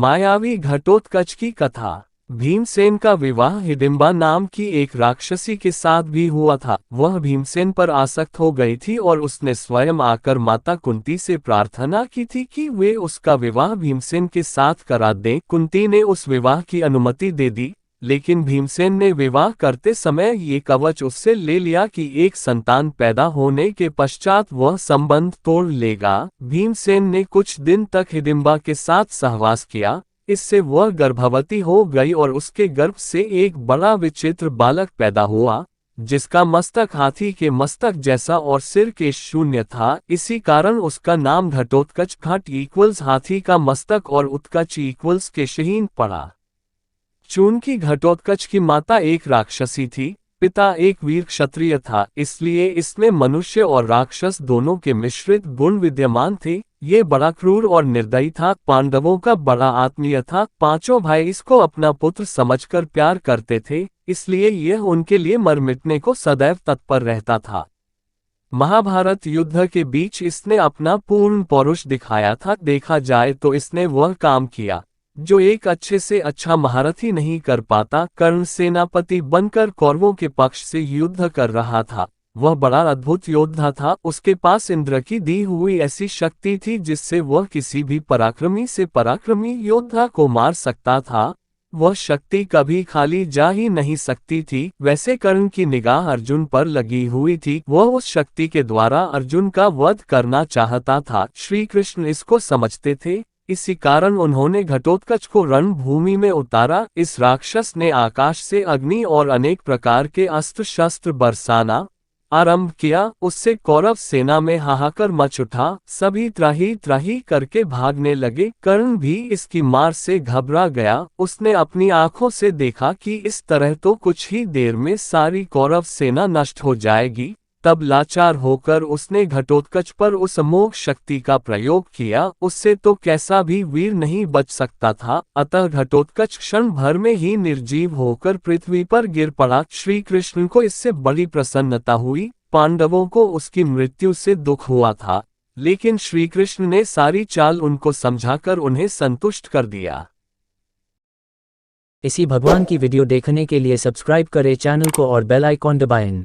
मायावी घटोत्कच की कथा। भीमसेन का विवाह हिडिंबा नाम की एक राक्षसी के साथ भी हुआ था। वह भीमसेन पर आसक्त हो गई थी और उसने स्वयं आकर माता कुंती से प्रार्थना की थी कि वे उसका विवाह भीमसेन के साथ करा दें। कुंती ने उस विवाह की अनुमति दे दी, लेकिन भीमसेन ने विवाह करते समय ये कवच उससे ले लिया कि एक संतान पैदा होने के पश्चात वह संबंध तोड़ लेगा। भीमसेन ने कुछ दिन तक हिडिंबा के साथ सहवास किया। इससे वह गर्भवती हो गई और उसके गर्भ से एक बड़ा विचित्र बालक पैदा हुआ, जिसका मस्तक हाथी के मस्तक जैसा और सिर केश शून्य था। इसी कारण उसका नाम घटोत्कच, घट इक्वल्स हाथी का मस्तक और उत्कच इक्वल्स केशहीन पड़ा। चूंकि घटोत्कच की माता एक राक्षसी थी, पिता एक वीर क्षत्रिय था, इसलिए इसमें मनुष्य और राक्षस दोनों के मिश्रित गुण विद्यमान थे। ये बड़ा क्रूर और निर्दयी था। पांडवों का बड़ा आत्मीय था। पांचों भाई इसको अपना पुत्र समझकर प्यार करते थे, इसलिए यह उनके लिए मर मिटने को सदैव तत्पर रहता था। महाभारत युद्ध के बीच इसने अपना पूर्ण पौरुष दिखाया था। देखा जाए तो इसने वह काम किया जो एक अच्छे से अच्छा महारथी नहीं कर पाता। कर्ण सेनापति बनकर कौरवों के पक्ष से युद्ध कर रहा था। वह बड़ा अद्भुत योद्धा था। उसके पास इंद्र की दी हुई ऐसी शक्ति थी जिससे वह किसी भी पराक्रमी से पराक्रमी योद्धा को मार सकता था। वह शक्ति कभी खाली जा ही नहीं सकती थी। वैसे कर्ण की निगाह अर्जुन पर लगी हुई थी। वह उस शक्ति के द्वारा अर्जुन का वध करना चाहता था। श्री कृष्ण इसको समझते थे, इसी कारण उन्होंने घटोत्कच को रणभूमि में उतारा। इस राक्षस ने आकाश से अग्नि और अनेक प्रकार के अस्त्र शस्त्र बरसाना आरंभ किया। उससे कौरव सेना में हाहाकार मच उठा। सभी त्राही त्राही करके भागने लगे। कर्ण भी इसकी मार से घबरा गया। उसने अपनी आंखों से देखा कि इस तरह तो कुछ ही देर में सारी कौरव सेना नष्ट हो जाएगी। तब लाचार होकर उसने घटोत्कच पर उस अमोघ शक्ति का प्रयोग किया। उससे तो कैसा भी वीर नहीं बच सकता था। अतः घटोत्कच क्षण भर में ही निर्जीव होकर पृथ्वी पर गिर पड़ा। श्री कृष्ण को इससे बड़ी प्रसन्नता हुई। पांडवों को उसकी मृत्यु से दुख हुआ था, लेकिन श्री कृष्ण ने सारी चाल उनको समझाकर उन्हें संतुष्ट कर दिया। इसी भगवान की वीडियो देखने के लिए सब्सक्राइब करें चैनल को और बेल आइकॉन दबाएं।